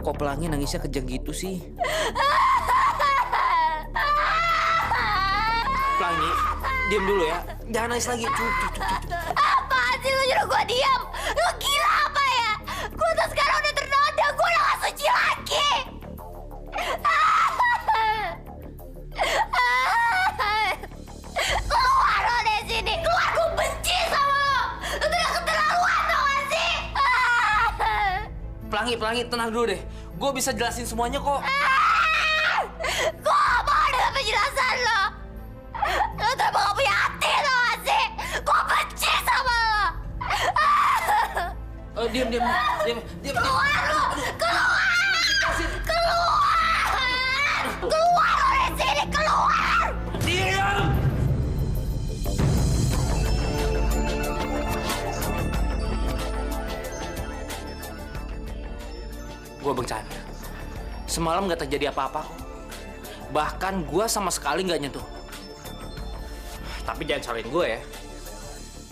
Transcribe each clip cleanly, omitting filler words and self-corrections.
kok Pelangi nangisnya kejang gitu sih? Pelangi, diam dulu ya. Jangan nangis lagi. Apaan sih lu nyuruh gue diam? Lu gila apa ya? Gue tuh sekarang udah ternoda, gue udah gak suci lagi. Keluar lo dari sini, keluar, gue benci sama lo. Lu tuh udah keterlaluan tau gak sih? Pelangi, tenang dulu deh. Gue bisa jelasin semuanya kok. Gue gak mau dengan penjelasan lo. Lo tuh emang gak punya hati tau gak sih? Gue benci sama lo. Diam. Keluar lo, keluar. Keluar lo dari sini, keluar. Diam! Gue bercanda. Semalam nggak terjadi apa-apa kok. Bahkan gue sama sekali nggak nyentuh. Tapi jangan salahin gue ya.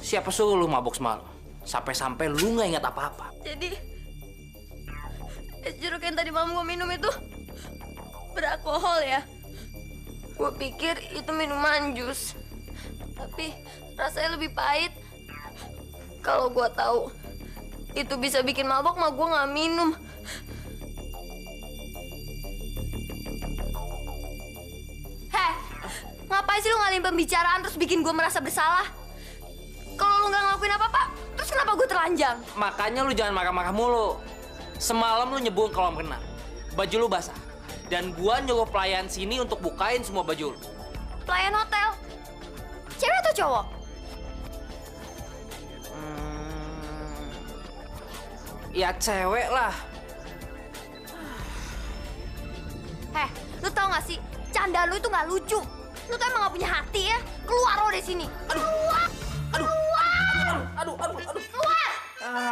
Siapa suruh lu mabok semalam? Sampai-sampai lu nggak ingat apa-apa. Jadi, es jeruk yang tadi malam gue minum itu beralkohol ya? Gue pikir itu minuman jus. Tapi rasanya lebih pahit. Kalau gue tahu itu bisa bikin mabok, mah gue nggak minum. Heh, ngapain sih lu ngalihin pembicaraan terus bikin gue merasa bersalah? Kalau lu nggak ngelakuin apa-apa, terus kenapa gue telanjang? Makanya lu jangan marah-marah mulu. Semalam lu nyebur ke kolam renang. Baju lu basah. Dan gua nyuruh pelayan sini untuk bukain semua baju lu. Pelayan hotel? Cewek atau cowok? Ya cewek lah. Heh, lu tau gak sih? Candaan lu itu gak lucu. Lu tuh emang gak punya hati ya? Keluar lo dari sini. Keluar! Aduh. Keluar!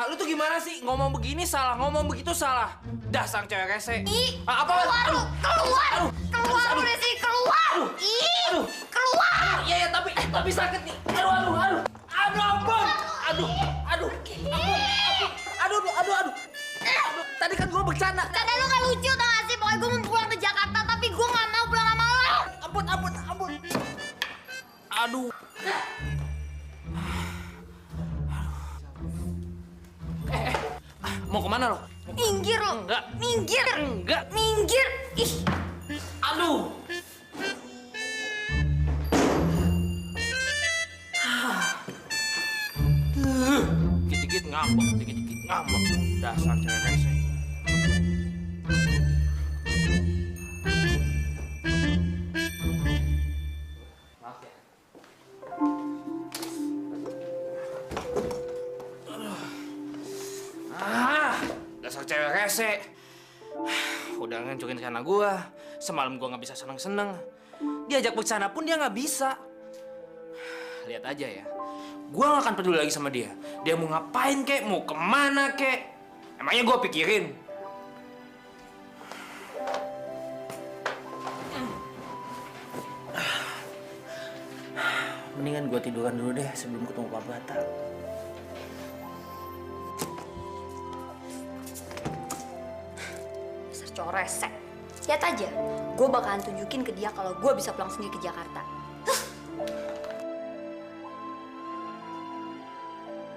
Lu tuh gimana sih? Ngomong begini salah, ngomong begitu salah. Dasar cewek rese. Ih, Apa? keluar lu! Keluar! Keluar lo dari sini, keluar! Ih, keluar! Ya, tapi sakit nih. Aduh. Ampun. Aduh. Tadi kan gua bercanda. Candaan lu gak lucu tau gak sih? Pokoknya gue mau pulang ke Jakarta, tapi gue gak mau pulang sama lo. Ampun. Aduh. Mau kemana lo? Minggir lo. Enggak. Minggir. Ih. Aduh. Dikit-dikit ngambek. Dasar cewek rese. Maaf ya. Dasar cewek rese. Udah ngancurin rencana gua. Semalam gua nggak bisa seneng-seneng. Diajak bercanda pun dia nggak bisa. Lihat aja ya. Gua nggak akan peduli lagi sama dia. Dia mau ngapain kek, mau kemana kek. Emangnya gua pikirin. Mendingan gua tiduran dulu deh sebelum ketemu Pak Batak. Dasar cowok resek. Lihat aja, gue bakalan tunjukin ke dia kalau gue bisa pulang sendiri ke Jakarta.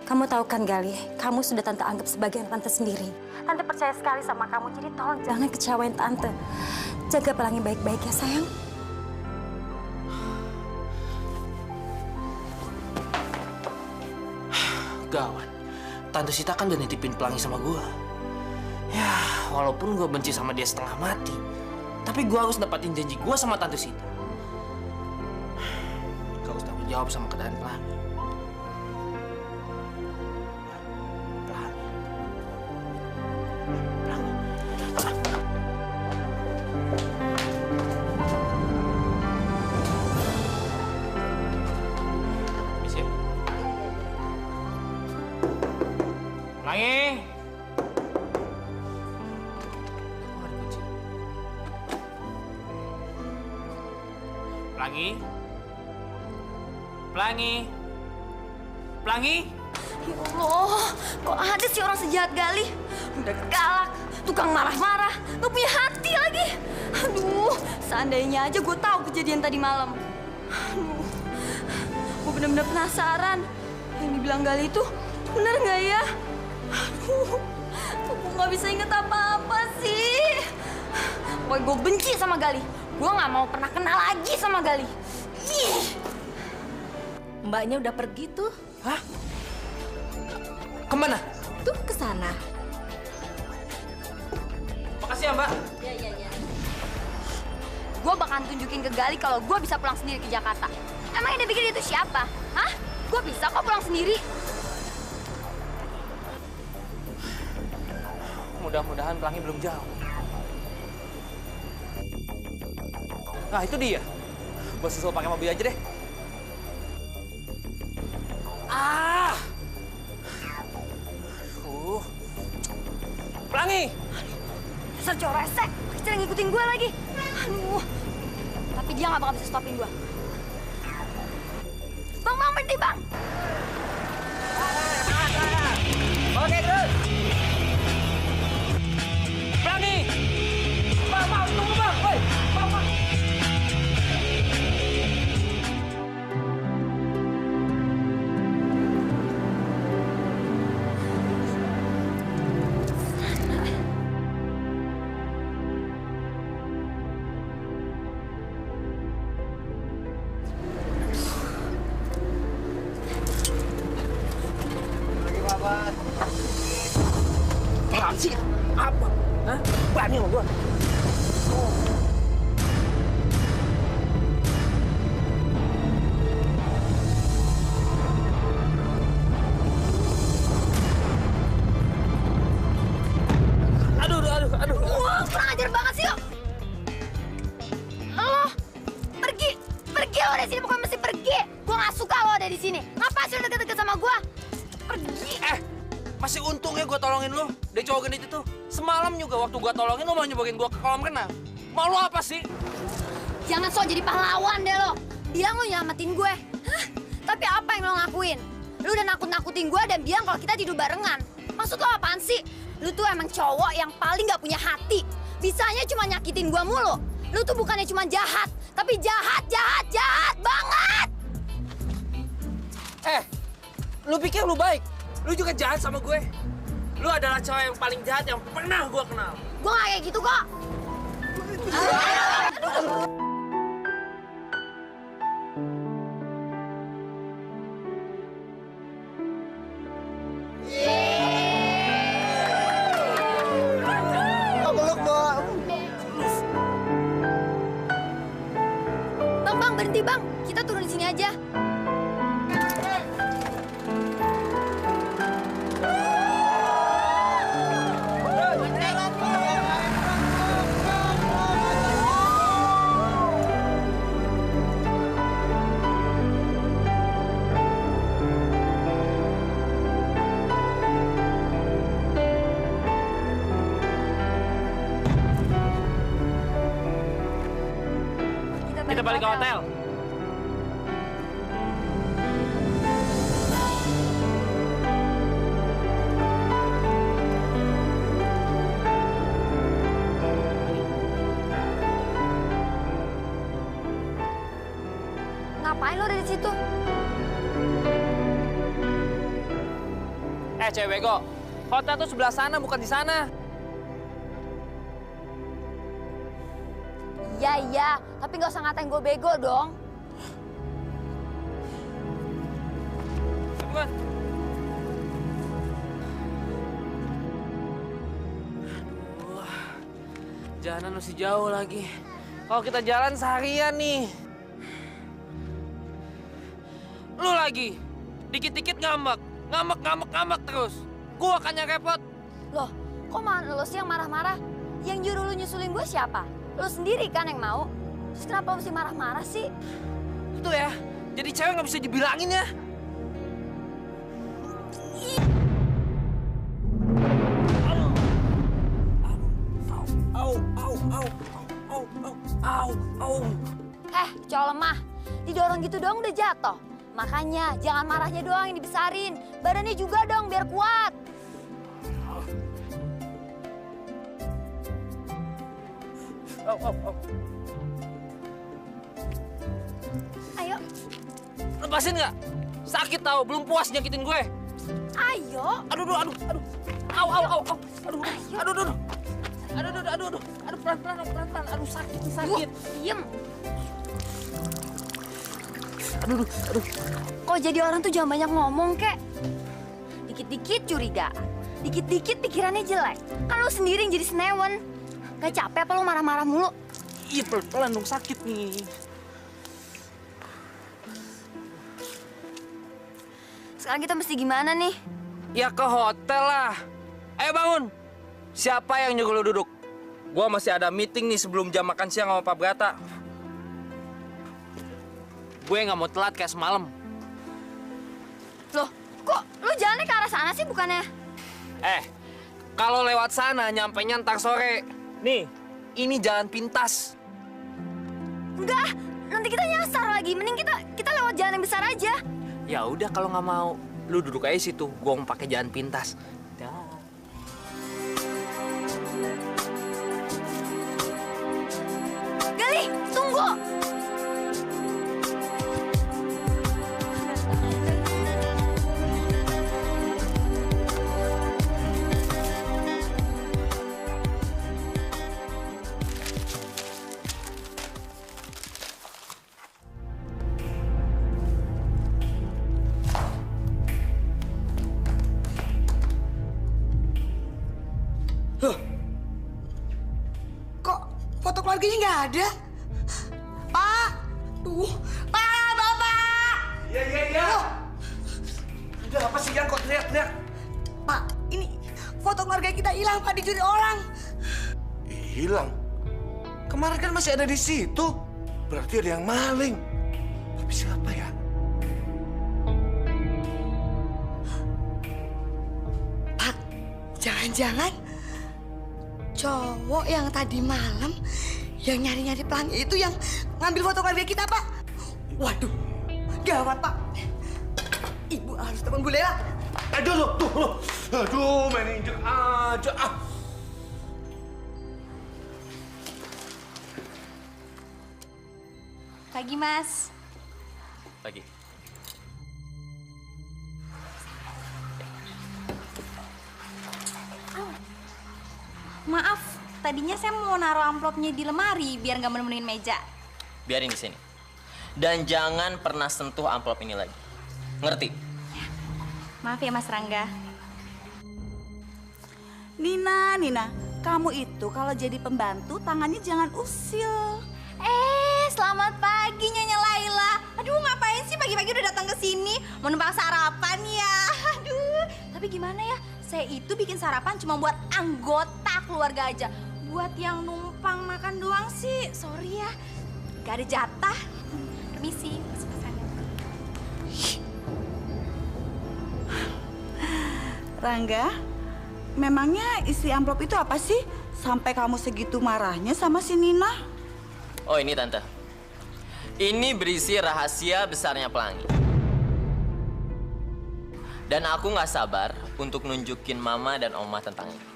Kamu tahu kan, Gali, kamu sudah Tante anggap sebagai tante sendiri. Tante percaya sekali sama kamu, jadi tolong jangan kecewain Tante. Jaga Pelangi baik-baik ya, sayang. Gawat, Tante Sita kan udah nitipin Pelangi sama gua. Ya, walaupun gua benci sama dia setengah mati, tapi gua harus dapatin janji gua sama Tante Sita. Gua harus tanggung jawab sama keadaan Pelangi. Pelangi. Ya Allah, kok ada sih orang sejahat Gali? Udah galak, tukang marah-marah, gak punya hati lagi. Aduh, seandainya aja gue tahu kejadian tadi malam. Aduh, gue bener-bener penasaran. Yang dibilang Gali itu bener nggak ya? Aduh, gue nggak bisa inget apa-apa sih. Pokoknya gue benci sama Gali. Gue nggak mau pernah kenal lagi sama Gali. Ih. Mbaknya udah pergi tuh. Hah? Kemana? Tuh ke sana. Makasih ya, Mbak. Ya. Gue bakalan tunjukin ke Gali kalau gue bisa pulang sendiri ke Jakarta. Emangnya dia pikir dia itu siapa? Hah? Gue bisa kok pulang sendiri. Mudah-mudahan pelangi belum jauh. Nah, itu dia. Gue susul pakai mobil aja deh. Ah! Pelangi! Dasar cowok resek, pakai ngikutin gue lagi. Aduh, tapi dia nggak bakal bisa stopin gue. Bang, berhenti bang. Oke, terus. Pelangi! Bang, tunggu bang! Woi, bang! Apaan sih? Apa? Hah? Berani sama gua? Aduh. Wah, kurang ajar banget sih lo. Lo pergi lo dari sini, pokoknya mesti pergi. Gue nggak suka lo ada di sini. Ngapain sih lo deket-deket sama gue? Pergi. Masih untung ya gua tolongin lu. Dia cowok gendut itu. Semalam juga waktu gua tolongin lu malah nyobain gua ke kolam renang. Mau lu apa sih? Jangan sok jadi pahlawan deh lo. Bilang lo nyelamatin gue. Hah? Tapi apa yang lo lakuin? Lu udah nakut-nakutin gue dan bilang kalau kita tidur barengan. Maksud lo apaan sih? Lu tuh emang cowok yang paling gak punya hati. Bisanya cuma nyakitin gue mulu. Lu tuh bukannya cuma jahat, tapi jahat banget. Lu pikir lu baik? Lu juga jahat sama gue. Lu adalah cowok yang paling jahat yang pernah gua kenal. Gue gak kayak gitu kok. Bang, berhenti bang. Kita turun di sini aja. Kita balik ke hotel. Ngapain lo ada di situ? Cewek kok. Hotel tuh sebelah sana, bukan di sana. Iya, tapi nggak usah ngatain gue bego dong. Bukan. Wah, jalanan masih jauh lagi. Kalau kita jalan seharian nih. Lu lagi, dikit-dikit ngambek terus. Gua kan yang repot. Loh, kok malah lo sih yang marah-marah? Yang nyuruh lu nyusulin gue siapa? Lo sendiri kan yang mau. Terus kenapa lo mesti marah-marah sih? Itu ya, jadi cewek nggak bisa dibilangin ya. Au. Cowok lemah. Didorong gitu doang udah jatuh. Makanya jangan marahnya doang yang dibesarin. Badannya juga dong biar kuat. Ayo. Lepasin nggak? Sakit tau, belum puas nyakitin gue. Ayo. Aduh. Au. Aduh. Aduh, pelan-pelan. Aduh, sakit. Diem. Aduh. Kok jadi orang tuh jangan banyak ngomong, kek. Dikit-dikit curiga. Dikit-dikit pikirannya jelek. Kan lu sendiri yang jadi senewen. Gak capek apa lu marah-marah mulu? Iya, pelan-pelan dong, sakit nih. Sekarang kita mesti gimana nih? Ya ke hotel lah. Ayo bangun. Siapa yang nyuruh lu duduk? Gua masih ada meeting nih sebelum jam makan siang sama Pak Brata. Gue nggak mau telat kayak semalam. Loh, kok lu jalannya ke arah sana sih bukannya? Kalau lewat sana nyampenya ntar sore. Nih, ini jalan pintas. Enggak, nanti kita nyasar lagi. Mending kita lewat jalan yang besar aja. Ya udah kalau nggak mau, lu duduk aja situ. Gua mau pakai jalan pintas. Dah. Gali, tunggu. Kok foto keluarganya nggak ada? Pak! Pak, Bapak! Iya. Udah apa sih yang kok teriak-teriak? Pak, ini foto keluarga kita hilang, Pak, dicuri orang. Hilang? Kemarin kan masih ada di situ. Berarti ada yang maling. Tapi siapa ya? Pak, jangan-jangan cowok yang tadi malam yang nyari-nyari pelangi itu yang ngambil foto keluarga kita, Pak. Waduh, gawat, Pak. Ibu harus telepon Bu Lela. Aduh, main injek aja. Pagi, Mas. Lagi. Maaf, tadinya saya mau naruh amplopnya di lemari biar nggak menemuin meja. Biarin di sini. Dan jangan pernah sentuh amplop ini lagi. Ngerti? Maaf ya, Mas Rangga. Nina, kamu itu kalau jadi pembantu tangannya jangan usil. Selamat pagi Nyonya Laila. Aduh, ngapain sih pagi-pagi udah datang ke sini? Mau numpang sarapan ya? Aduh, tapi gimana ya? Saya itu bikin sarapan cuma buat anggota keluarga aja. Buat yang numpang makan doang sih, sorry ya. Gak ada jatah. Permisi, pesan-pesannya. Rangga, memangnya isi amplop itu apa sih? Sampai kamu segitu marahnya sama si Nina? Oh ini Tante. Ini berisi rahasia besarnya pelangi. Dan aku nggak sabar untuk nunjukin Mama dan Oma tentang ini.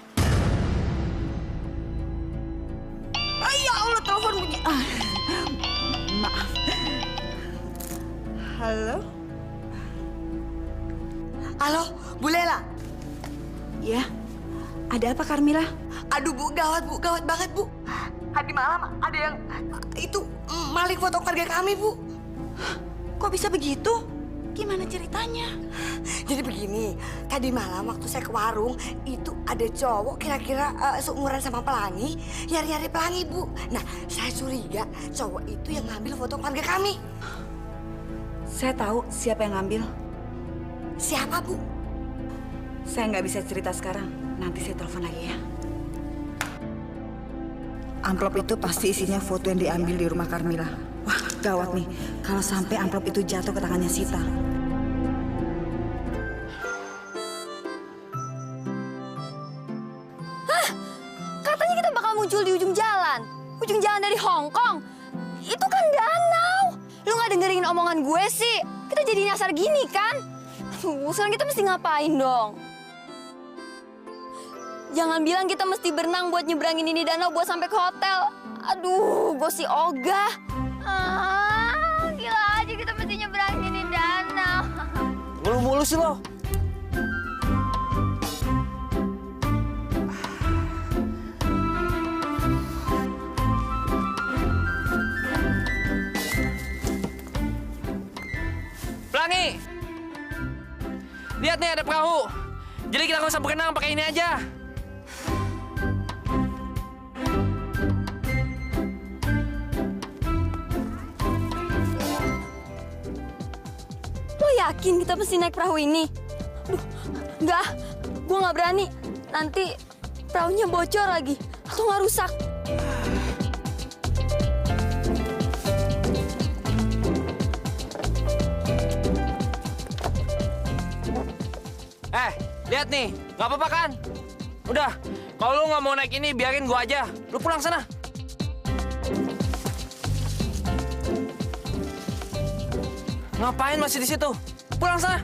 Ya Allah, telepon bunyi. Maaf. Halo? Halo, Bu Lela. Ya, ada apa Carmila? Aduh, Bu, gawat banget, Bu. Tadi malam ada yang itu maling foto keluarga kami, Bu. Kok bisa begitu? Gimana ceritanya? Jadi begini, tadi malam waktu saya ke warung, itu ada cowok kira-kira seumuran sama pelangi, nyari-nyari pelangi, Bu. Nah, saya curiga cowok itu yang ngambil foto keluarga kami. Saya tahu siapa yang ngambil. Siapa, Bu? Saya nggak bisa cerita sekarang. Nanti saya telepon lagi ya. Amplop itu pasti isinya foto yang diambil di rumah Carmila. Wah, gawat nih. Kalau sampai amplop itu jatuh ke tangannya Sita. Katanya kita bakal muncul di ujung jalan. Ujung jalan dari Hong Kong. Itu kan danau. Lu nggak dengerin omongan gue sih. Kita jadi nyasar gini kan? Sekarang kita mesti ngapain dong? Jangan bilang kita mesti berenang buat nyebrangin ini danau buat sampai ke hotel. Aduh, gue si Ogah. Gila aja kita mesti nyeberangin danau. Mulu-mulu sih lo. Pelangi! Lihat nih ada perahu. Jadi kita nggak usah berenang, pakai ini aja. Lo yakin kita mesti naik perahu ini? Duh, enggak. Gue nggak berani. Nanti perahunya bocor lagi. Atau nggak rusak. Lihat nih, nggak apa-apa kan? Udah, kalau lu nggak mau naik ini, biarin gua aja. Lu pulang sana. Ngapain masih di situ? Pulang sana.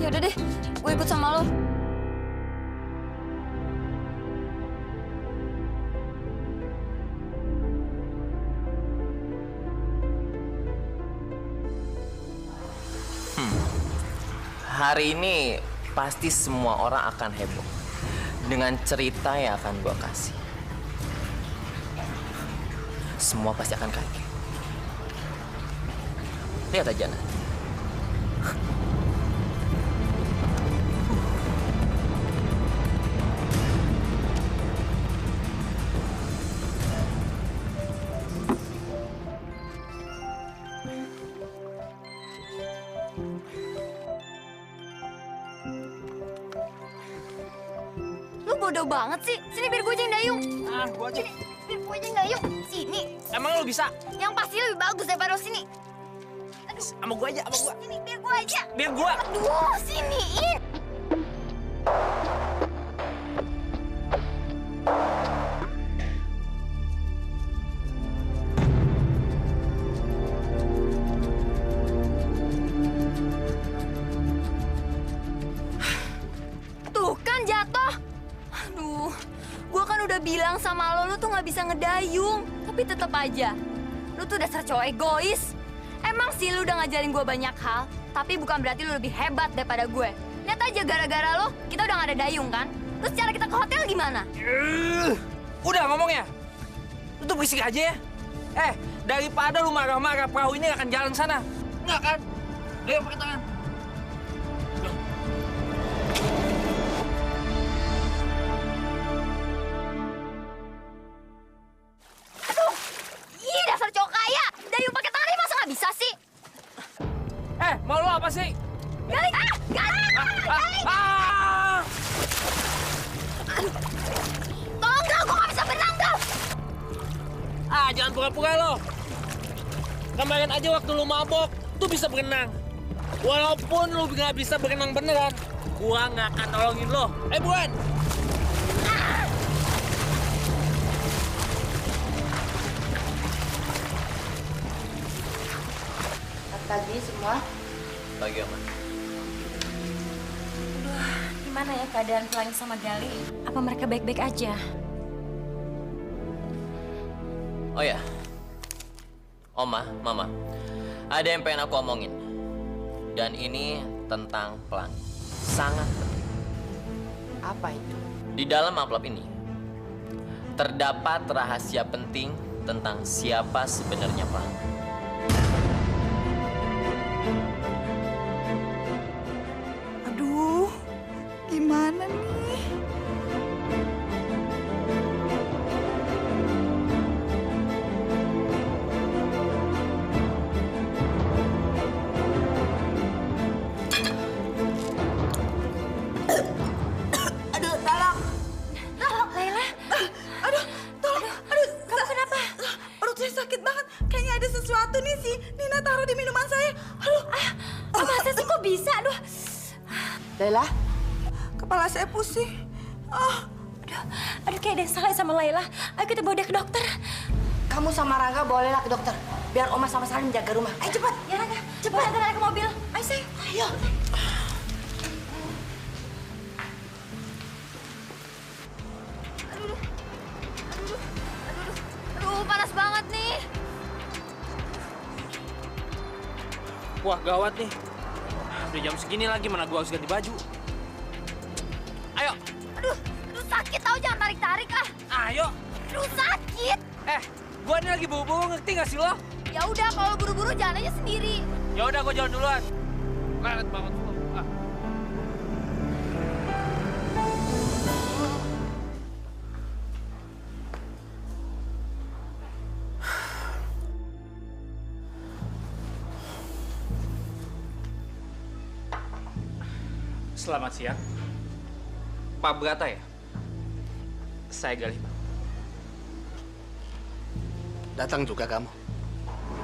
Ya udah deh, gue ikut sama lo. Hari ini pasti semua orang akan heboh dengan cerita yang akan gue kasih. Semua pasti akan kaget. Lihat aja nanti. Lu bodoh banget sih. Sini biar gue aja yang dayung. Gua aja. Sini, biar gue aja yang dayung. Sini. Emang lu bisa? Yang pasti lebih bagus daripada lo sini. Aduh. Sama gua aja, sama gua. Sini, biar gue aja. Biar gua. Aduh, siniin. Tuh kan jatuh. Aduh, gua kan udah bilang sama lo tuh nggak bisa ngedayung. Tapi tetap aja, lu tuh dasar cowok egois. Emang sih lu udah ngajarin gua banyak hal, tapi bukan berarti lu lebih hebat daripada gue. Lihat aja gara-gara lo, kita udah nggak ada dayung kan? Terus cara kita ke hotel gimana? Udah ngomongnya. Lu tuh berisik aja ya. Daripada lu marah-marah, perahu ini nggak akan jalan sana. Nggak kan? Ayo pakai tangan. Aduh, ih dasar cowok kaya. Dayung pakai tangan ini masa nggak bisa sih? Mau lu apa sih? Gali, gali, gali. Tolong gak, gue nggak bisa berenang gak. Jangan pura-pura lo. Kemarin aja waktu lu mabok, tuh bisa berenang. Walaupun lu nggak bisa berenang beneran, gua nggak akan nolongin lo. Buan! Pagi semua. Pagi, Oma. Gimana ya keadaan Pelangi sama Gali? Apa mereka baik-baik aja? Oh ya, Oma, Mama, ada yang pengen aku omongin. Dan ini tentang Pelangi. Sangat penting. Apa itu? Di dalam amplop ini, terdapat rahasia penting tentang siapa sebenarnya Pelangi. Aduh, gimana nih? Aduh, tolong. Laila, Aduh, tolong. Aduh, kamu kenapa? Perut saya sakit banget. Kayaknya ada sesuatu nih si Nina taruh di minuman saya. Aduh, masa sih kok bisa? Aduh, Laila, kepala saya pusing. Aduh kayak ada yang salah sama Laila. Ayo kita bawa dia ke dokter. kamu sama Rangga bolehlah ke dokter. Biar Oma sama Salim jaga rumah. Ayo cepat. Ya Rangga, cepat kita naik ke mobil. Ayo sayang. Ayo. Wah, gawat nih. Udah jam segini lagi, mana gua harus ganti baju. Ayo. Aduh, sakit tau, jangan tarik-tarik ah. Ayo. Aduh, sakit. Gua ini lagi buru-buru, ngerti gak sih lo? Ya udah, kalau buru-buru jalan aja sendiri. Ya udah, gua jalan duluan. Lelet banget lo. Selamat siang. Pak Brata ya? Saya Galih. Datang juga kamu.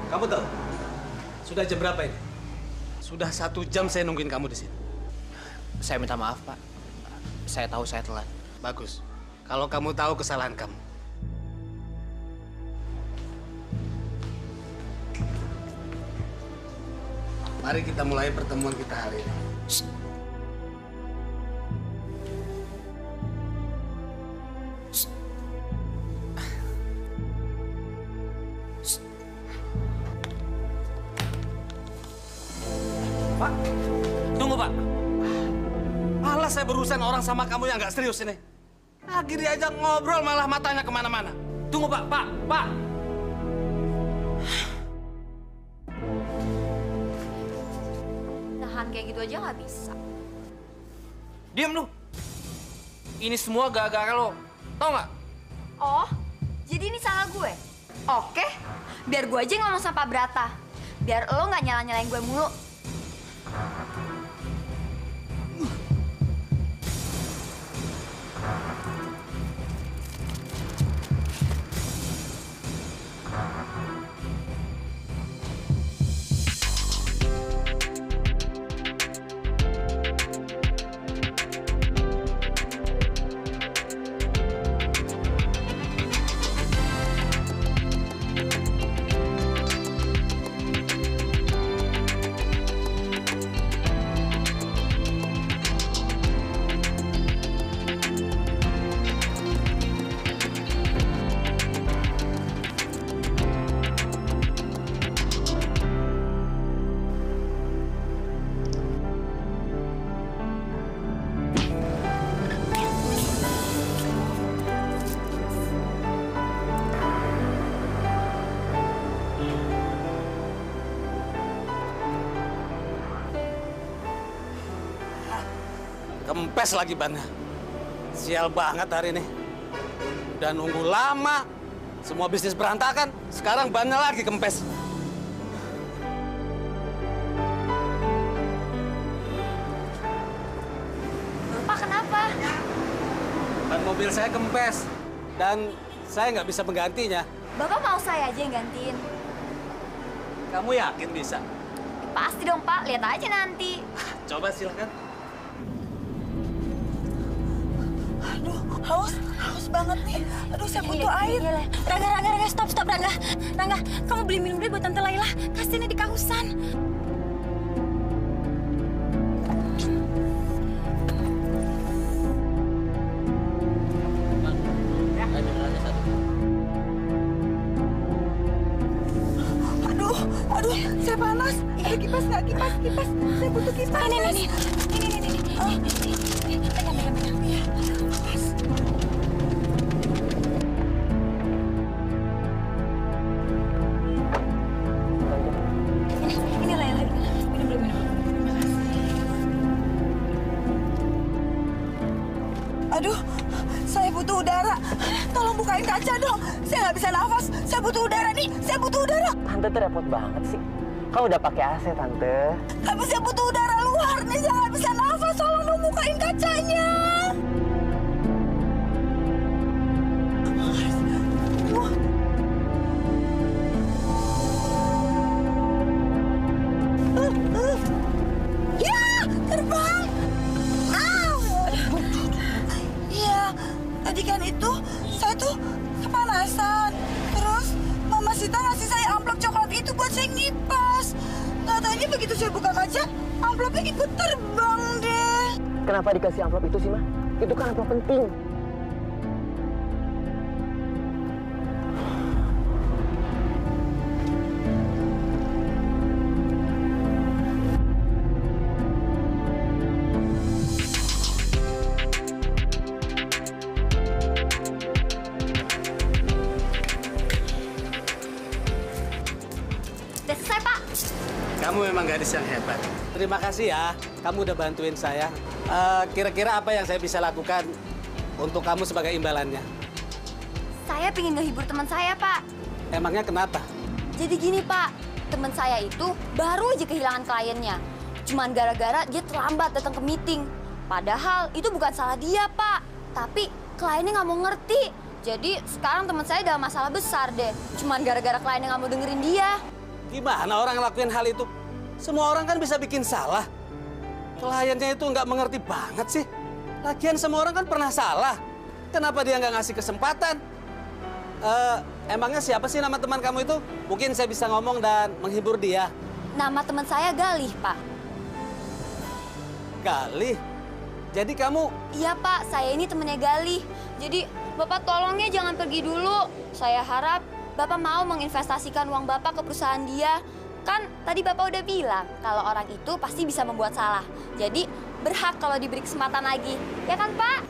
Kamu tahu? Sudah jam berapa ini? Sudah 1 jam saya nungguin kamu di sini. Saya minta maaf, Pak. Saya tahu saya telat. Bagus. Kalau kamu tahu kesalahan kamu. Mari kita mulai pertemuan kita hari ini. Pak, tunggu Pak. Malah saya berurusan orang sama kamu yang nggak serius ini. Lagi diajak ngobrol malah matanya kemana-mana. Tunggu Pak, Pak. Tahan kayak gitu aja nggak bisa. Diam lu. Ini semua gara-gara lo. Tau nggak? Oh, jadi ini salah gue? Oke, biar gue aja ngomong sama Pak Brata. Biar lo nggak nyala-nyalain gue mulu. Kempes lagi bannya. Sial banget hari ini. Udah nunggu lama. Semua bisnis berantakan. Sekarang bannya lagi kempes. Bapak kenapa? Ban mobil saya kempes. Dan saya nggak bisa menggantinya. Bapak mau saya aja yang gantiin? Kamu yakin bisa? Pasti dong Pak, lihat aja nanti. Coba silakan. Haus banget nih. Aduh, saya butuh air. Rangga, stop, Rangga. Rangga, kamu beli minum dulu buat Tante Laila. Kasih ini di kehausan. Aduh, saya panas. Ada kipas nggak? Kipas. Saya butuh kipas. Ini. Pegang. Iya, kipas. Ini Laila. Minum dulu. Terima kasih. Aduh, saya butuh udara. Tolong bukain kaca dong. Saya nggak bisa nafas. Saya butuh udara nih. Saya butuh udara. Tante tuh repot banget sih. Kau udah pakai AC, Tante. Tapi saya butuh udara luar nih. Saya nggak bisa nafas. Tolong dong bukain kacanya. Ya, terbang. Iya, tadi kan itu saya tuh kepanasan. Terus Mama Sita ngasih saya amplop coklat itu buat saya ngipas. Katanya begitu saya buka kaca, amplopnya ikut terbang deh. Kenapa dikasih amplop itu sih, Ma? Itu kan amplop penting. Kamu memang gadis yang hebat. Terima kasih ya, kamu udah bantuin saya. Kira-kira apa yang saya bisa lakukan untuk kamu sebagai imbalannya? Saya pengen ngehibur teman saya, Pak. Emangnya kenapa? Jadi gini, Pak. Teman saya itu baru aja kehilangan kliennya. Cuman gara-gara dia terlambat datang ke meeting. Padahal itu bukan salah dia, Pak. Tapi kliennya nggak mau ngerti. Jadi sekarang teman saya dalam masalah besar deh. Cuman gara-gara kliennya nggak mau dengerin dia. Gimana orang ngelakuin hal itu? Semua orang kan bisa bikin salah. Kliennya itu nggak mengerti banget sih. Lagian semua orang kan pernah salah. Kenapa dia nggak ngasih kesempatan? Emangnya siapa sih nama teman kamu itu? Mungkin saya bisa ngomong dan menghibur dia. Nama teman saya Galih, Pak. Galih? Jadi kamu... Iya, Pak. Saya ini temennya Galih. Jadi Bapak tolongnya jangan pergi dulu. Saya harap Bapak mau menginvestasikan uang Bapak ke perusahaan dia. Kan tadi Bapak udah bilang kalau orang itu pasti bisa membuat salah. Jadi berhak kalau diberi kesempatan lagi. Ya kan, Pak?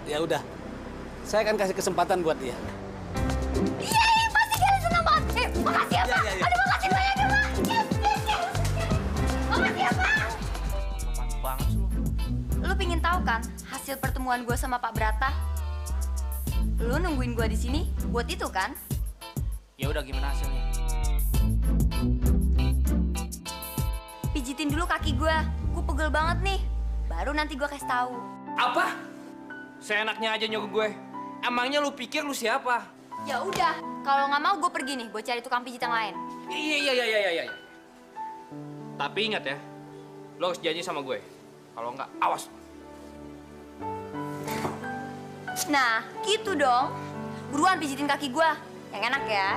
Ya udah. Saya akan kasih kesempatan buat dia. Yeay, pasti Galih senang banget. Makasih ya, Pak. Ya. Aduh, makasih banyak ya, Pak. Yes. Makasih ya, Pak. Sopan banget sih lu. Lu pingin tahu kan hasil pertemuan gue sama Pak Brata? Lu nungguin gue di sini buat itu kan? Ya udah, gimana hasilnya? Pijitin dulu kaki gue pegel banget nih. Baru nanti gue kasih tahu. Apa? Seenaknya aja nyogok gue. Emangnya lu pikir lu siapa? Ya udah, kalau nggak mau gue pergi nih, gue cari tukang pijit yang lain. Iya. Tapi ingat ya, lo harus janji sama gue. Kalau nggak, awas. Nah, gitu dong. Buruan pijitin kaki gue, yang enak ya.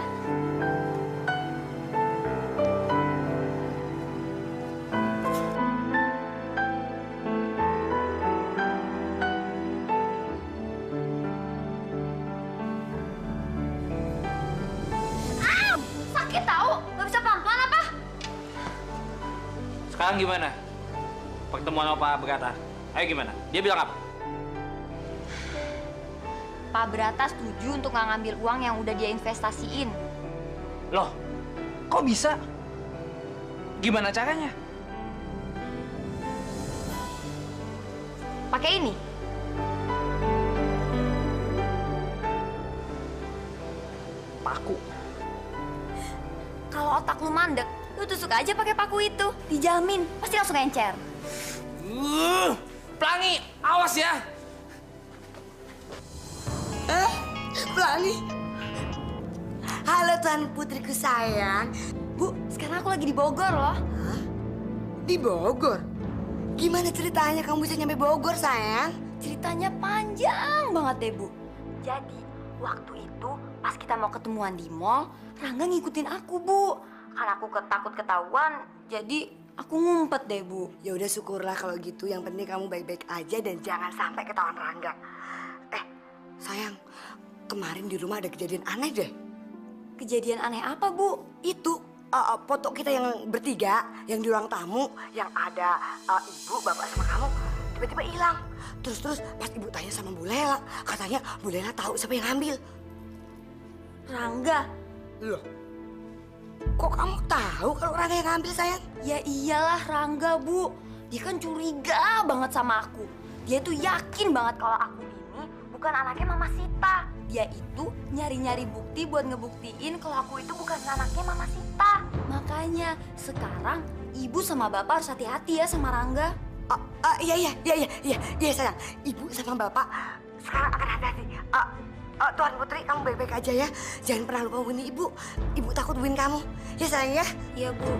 Sakit tahu, nggak bisa pelan-pelan apa? Sekarang gimana? Pertemuan sama Pak Brata. Ayo gimana? Dia bilang apa? Pak Brata setuju untuk nggak ngambil uang yang udah dia investasiin. Loh, kok bisa? Gimana caranya? Pakai ini. Paku. Kalau otak lu mandek, lu tusuk aja pakai paku itu. Dijamin, pasti langsung encer. Pelangi, awas ya. Pelangi. Halo Tuan putriku sayang. Bu, sekarang aku lagi di Bogor loh. Hah? Di Bogor? Gimana ceritanya kamu bisa nyampe Bogor sayang? Ceritanya panjang banget deh, Bu. Jadi, waktu itu pas kita mau ketemuan di mall, Rangga ngikutin aku, Bu. Karena aku takut ketahuan, jadi aku ngumpet deh, Bu. Ya udah syukurlah kalau gitu. Yang penting kamu baik-baik aja dan jangan sampai ketahuan Rangga. Sayang, kemarin di rumah ada kejadian aneh deh. Kejadian aneh apa, Bu? Itu foto kita yang bertiga, yang di ruang tamu, yang ada ibu, bapak sama kamu, tiba-tiba hilang. Terus pas ibu tanya sama Bu Lela, katanya Bu Lela tahu siapa yang ngambil. Rangga. Loh, kok kamu tahu kalau Rangga yang ngambil sayang? Ya iyalah Rangga, Bu. Dia kan curiga banget sama aku. Dia tuh yakin banget kalau aku ini bukan anaknya Mama Sita. Dia itu nyari-nyari bukti buat ngebuktiin kalau aku itu bukan anaknya Mama Sita. Makanya sekarang ibu sama bapak harus hati-hati ya sama Rangga. Iya sayang. Ibu sama bapak sekarang akan hati-hati. Tuan Putri, kamu baik-baik aja ya. Jangan pernah lupa hubungi ibu. Ibu takut hubungin kamu. Ya sayang ya. Iya, Bu.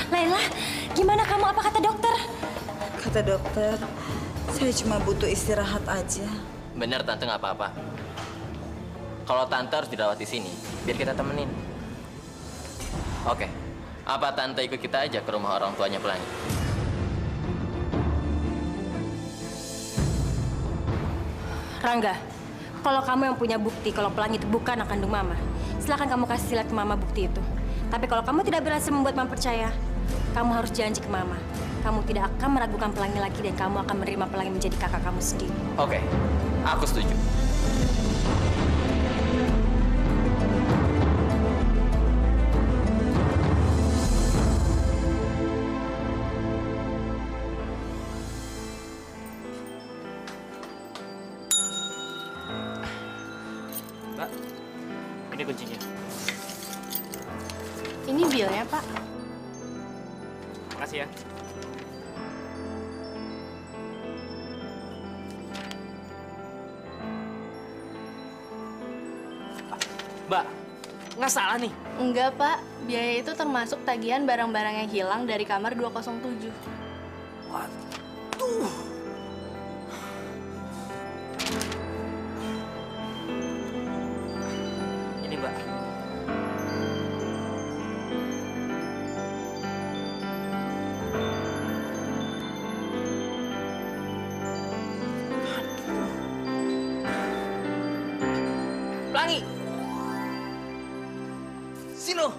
Laila, gimana kamu? Apa kata dokter? Kata dokter, saya cuma butuh istirahat aja. Bener tante nggak apa-apa. Kalau tante harus dirawat di sini, biar kita temenin. Oke, apa tante ikut kita aja ke rumah orang tuanya Pelangi? Rangga, kalau kamu yang punya bukti kalau Pelangi itu bukan anak kandung Mama, silakan kamu kasih lihat ke Mama bukti itu. Tapi kalau kamu tidak berhasil membuat Mama percaya, kamu harus janji ke Mama kamu tidak akan meragukan Pelangi lagi dan kamu akan menerima Pelangi menjadi kakak kamu sendiri. Oke, aku setuju. Mbak, ini kuncinya. Ini bilnya, Pak. Makasih ya. Mbak, nggak salah nih. Enggak, Pak. Biaya itu termasuk tagihan barang-barang yang hilang dari kamar 207. Ini Mbak. Pelangi. Sini lo.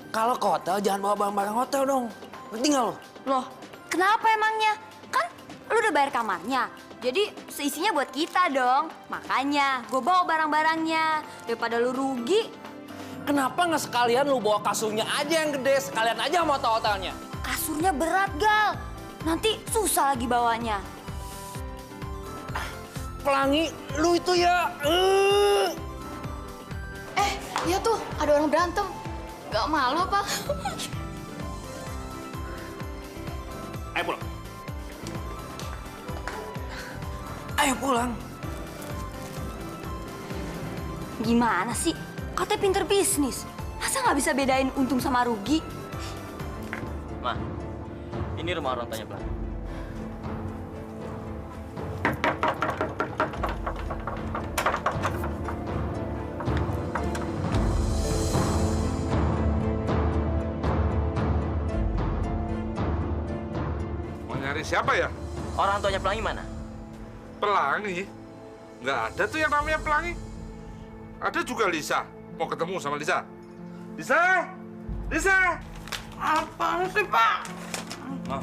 Kalau ke hotel jangan bawa barang-barang hotel dong. Ngerti nggak lo? Loh, kenapa emangnya? Kan lu udah bayar kamarnya. Jadi seisinya buat kita dong. Makanya gue bawa barang-barangnya. Daripada lu rugi. Kenapa nggak sekalian lu bawa kasurnya aja yang gede, sekalian aja sama hotelnya? Kasurnya berat, Gal. Nanti susah lagi bawanya. Pelangi, lu itu ya. Iya tuh, ada orang berantem. Gak malu apa? Ayo pulang. Ayo pulang. Gimana sih? Katanya pinter bisnis. Masa nggak bisa bedain untung sama rugi? Ma, ini rumah orang tuanya Pelangi. Nyari siapa ya? Orang tuanya Pelangi mana? Pelangi? Nggak ada tuh yang namanya Pelangi. Ada juga Lisa. Mau ketemu sama Lisa. Lisa! Lisa! Apaan sih, Pak? Oh.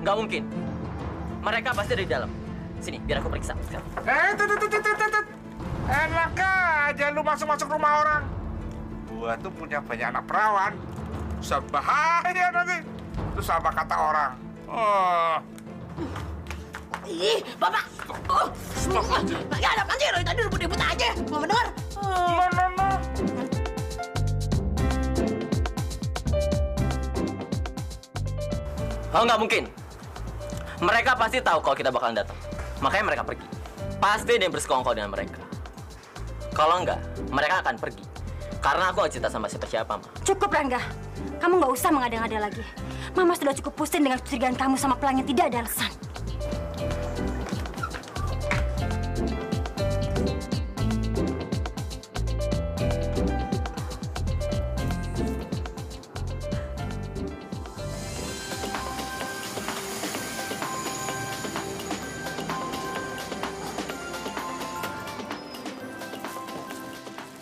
Nggak mungkin. Mereka pasti ada di dalam. Sini, biar aku periksa sekarang. Tut. Enak aja lu masuk-masuk rumah orang. Gua tuh punya banyak anak perawan. Bisa bahaya nanti. Terus apa kata orang? Oh. Ih, Bapak! Stop aja. Ya ada apaan sih? Dari tadi ribut-ribut aja. Nggak mendengar. No. Oh, nggak mungkin. Mereka pasti tahu kalau kita bakalan datang. Makanya mereka pergi. Pasti ada yang bersekongkol dengan mereka. Kalau enggak, mereka akan pergi. Karena aku nggak cerita sama siapa-siapa, Ma. Cukup, Rangga. Kamu nggak usah mengada-ngada lagi. Mama sudah cukup pusing dengan kecurigaan kamu sama Pelangi. Tidak ada alasan.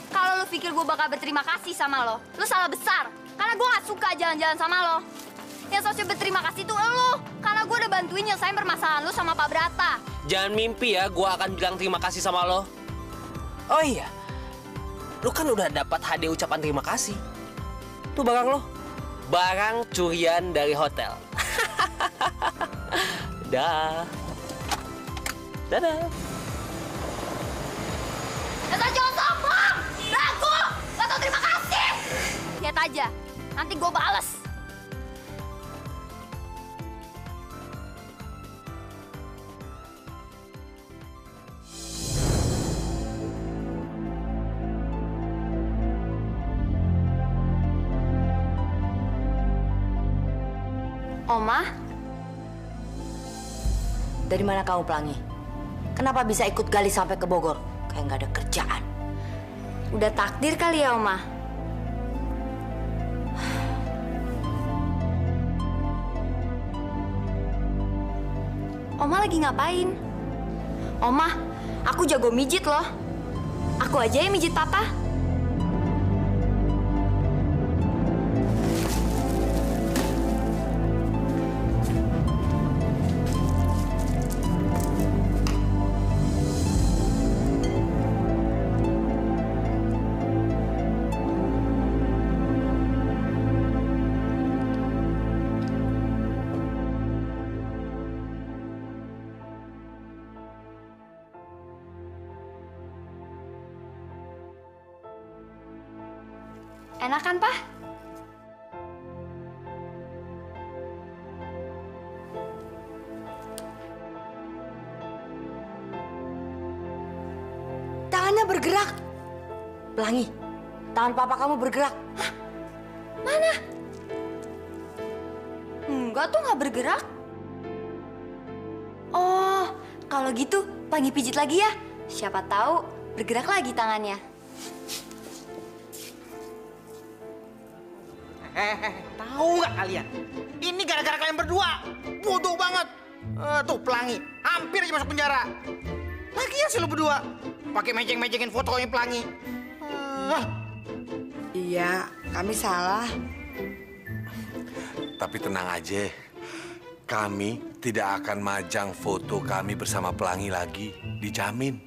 Kalau lu pikir gue bakal berterima kasih sama lo, lu salah besar. Karena gue gak suka jalan-jalan sama lo. Yang seharusnya berterima kasih tuh lo. Karena gue udah bantuin nyelesain permasalahan lu sama Pak Brata. Jangan mimpi ya, gua akan bilang terima kasih sama lo. Oh iya, lu kan udah dapat hadiah ucapan terima kasih. Tuh barang lo, barang curian dari hotel. Dadah. Dasar cowok sombong! Belagu! Gak tau terima kasih! Lihat aja, nanti gue bales. Oma? Dari mana kamu, Pelangi? Kenapa bisa ikut Gali sampai ke Bogor? Kayak nggak ada kerjaan. Udah takdir kali ya, Oma? Oma lagi ngapain? Oma, aku jago mijit loh. Aku aja yang mijit Papa. Enak kan, Pak? Tangannya bergerak. Pelangi, tangan papa kamu bergerak. Hah? Mana? Enggak tuh, nggak bergerak. Oh, kalau gitu Pelangi pijit lagi ya. Siapa tahu bergerak lagi tangannya. Tahu nggak kalian? Ini gara-gara kalian berdua. Bodoh banget. Tuh Pelangi, hampir aja masuk penjara. Lagian sih lu berdua pakai mejeng-mejengin fotonya Pelangi. Iya, kami salah. Tapi tenang aja, kami tidak akan majang foto kami bersama Pelangi lagi, dijamin.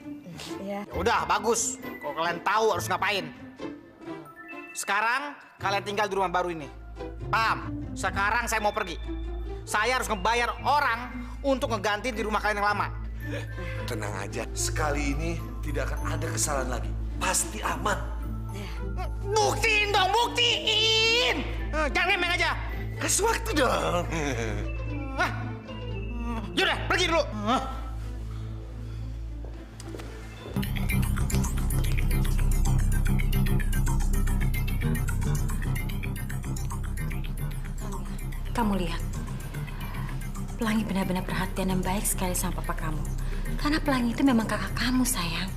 Iya. Ya udah, bagus. Kalau kalian tahu harus ngapain. Sekarang kalian tinggal di rumah baru ini. Paham? Sekarang saya mau pergi. Saya harus ngebayar orang untuk ngeganti di rumah kalian yang lama. Tenang aja, sekali ini tidak akan ada kesalahan lagi. Pasti aman. Buktiin dong, buktiin! Jangan ngemeng aja. Kasih waktu dong. Yaudah, pergi dulu. Kamu lihat, Pelangi benar-benar perhatian dan baik sekali sama papa kamu. Karena Pelangi itu memang kakak kamu, sayang.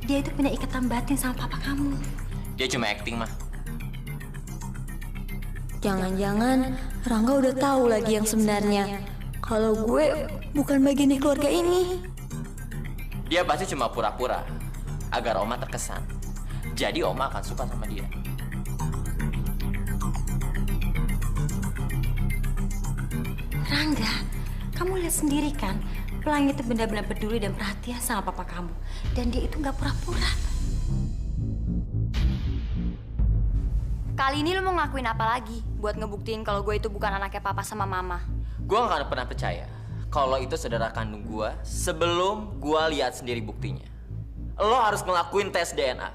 Dia itu punya ikatan batin sama papa kamu. Dia cuma acting, mah. Jangan-jangan Rangga udah tahu lagi yang sebenarnya. Kalau gue bukan bagian dari keluarga ini. Dia pasti cuma pura-pura agar Oma terkesan. Jadi Oma akan suka sama dia. Rangga, kamu lihat sendiri kan, Pelangi itu benar-benar peduli dan perhatian sama papa kamu. Dan dia itu nggak pura-pura. Kali ini lo mau ngakuin apa lagi buat ngebuktiin kalau gue itu bukan anaknya papa sama mama? Gue gak akan pernah percaya kalau itu saudara kandung gue sebelum gue lihat sendiri buktinya. Lo harus ngelakuin tes DNA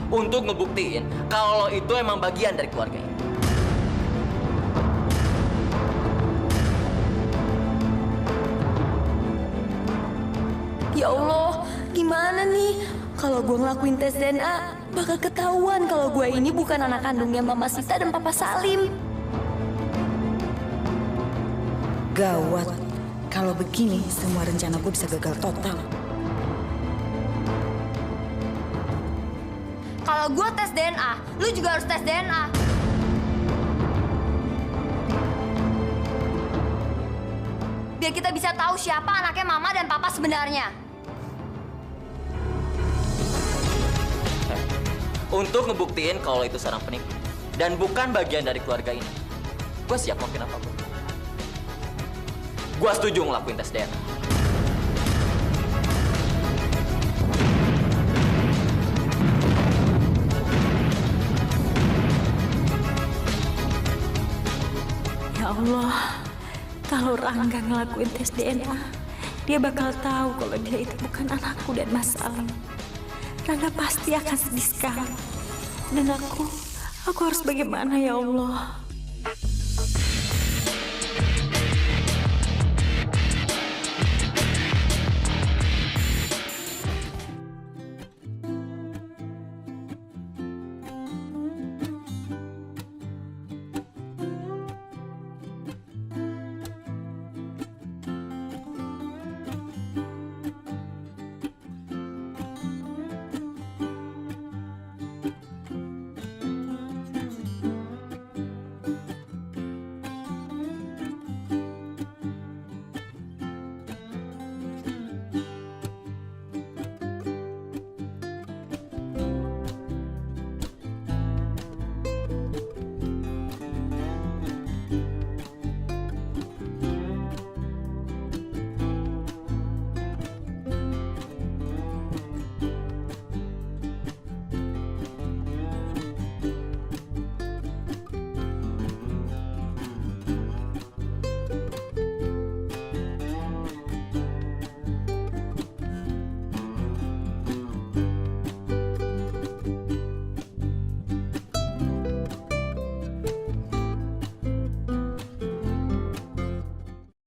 untuk ngebuktiin kalau itu emang bagian dari keluarga ini. Ya Allah, gimana nih? Kalau gue ngelakuin tes DNA, bakal ketahuan kalau gue ini bukan anak kandungnya Mama Sita dan Papa Salim. Gawat. Kalau begini, semua rencana gue bisa gagal total. Kalau gue tes DNA, lu juga harus tes DNA. Biar kita bisa tahu siapa anaknya Mama dan Papa sebenarnya. Untuk ngebuktiin kalau itu seorang penipu dan bukan bagian dari keluarga ini, gue siap ngelakuin apapun. Gue setuju ngelakuin tes DNA. Ya Allah, kalau Rangga ngelakuin tes DNA, dia bakal tahu kalau dia itu bukan anakku dan Mas Salim. Rangga pasti akan sedih sekali. Dan aku harus bagaimana ya Allah?